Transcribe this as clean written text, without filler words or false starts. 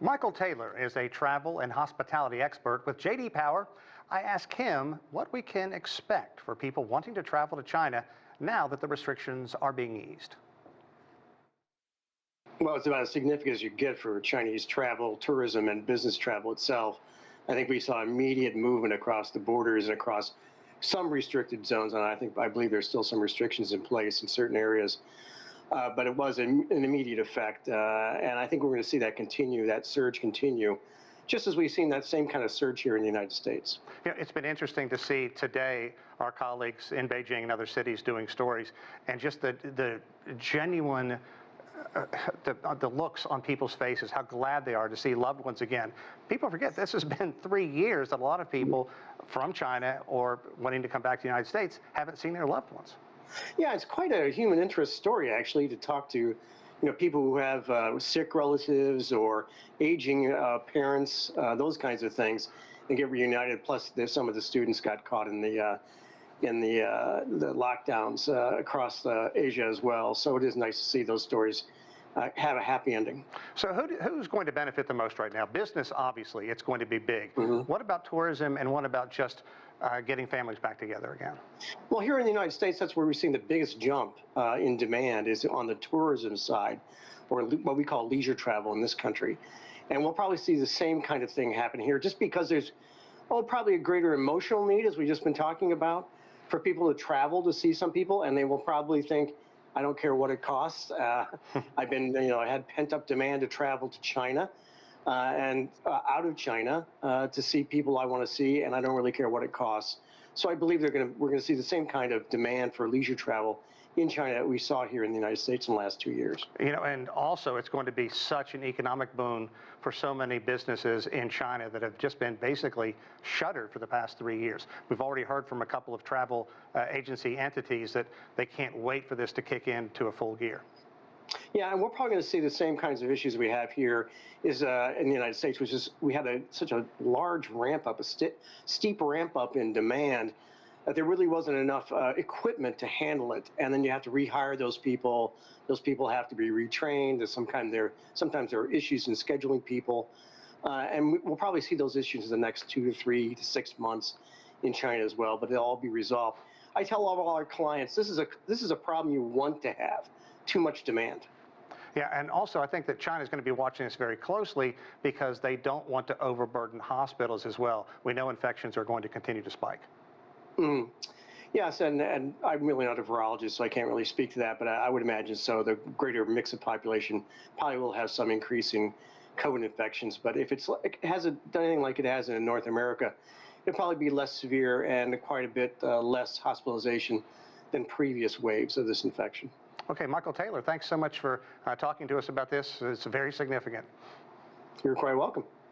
Michael Taylor is a travel and hospitality expert with JD Power. I asked him what we can expect for people wanting to travel to China now that the restrictions are being eased. Well, it's about as significant as you get for Chinese travel, tourism, and business travel itself. I think we saw immediate movement across the borders and across some restricted zones, and I believe there's still some restrictions in place in certain areas. But it was an immediate effect, and I think we're going to see that continue, that surge continue, just as we've seen that same kind of surge here in the United States. Yeah, it's been interesting to see today our colleagues in Beijing and other cities doing stories, and just the genuine the looks on people's faces, how glad they are to see loved ones again. People forget this has been 3 years that a lot of people from China or wanting to come back to the United States haven't seen their loved ones. Yeah, it's quite a human interest story, actually, to talk to, people who have sick relatives or aging parents, those kinds of things, and get reunited. Plus, some of the students got caught in the lockdowns across Asia as well. So it is nice to see those stories have a happy ending. So who's going to benefit the most right now? Business, obviously, it's going to be big. Mm-hmm. What about tourism, and what about just getting families back together again? Well, here in the United States, that's where we're seeing the biggest jump in demand is on the tourism side, or what we call leisure travel in this country. And we'll probably see the same kind of thing happen here, just because there's probably a greater emotional need, as we've just been talking about, for people to travel to see some people, and they will probably think, I don't care what it costs. I've been, I had pent-up demand to travel to China and out of China to see people I want to see, and I don't really care what it costs. So I believe we're going to see the same kind of demand for leisure travel in China that we saw here in the United States in the last 2 years. And also it's going to be such an economic boon for so many businesses in China that have just been basically shuttered for the past 3 years. We've already heard from a couple of travel agency entities that they can't wait for this to kick in to a full gear. Yeah, and we're probably going to see the same kinds of issues we have here in the United States, which is we had such a large ramp up, a steep ramp up in demand that there really wasn't enough equipment to handle it. And then you have to rehire those people. Those people have to be retrained. Sometimes there are issues in scheduling people. And we'll probably see those issues in the next 2 to 3 to 6 months in China as well, but they'll all be resolved. I tell all of our clients, this is a problem you want to have, too much demand. Yeah, and also I think that China is going to be watching this very closely because they don't want to overburden hospitals as well. We know infections are going to continue to spike. Mm. Yes, and I'm really not a virologist, so I can't really speak to that, but I would imagine so. The greater mix of population probably will have some increase in COVID infections, but if it hasn't done anything like it has in North America, it'll probably be less severe and quite a bit less hospitalization than previous waves of this infection. Okay, Michael Taylor, thanks so much for talking to us about this. It's very significant. You're quite welcome.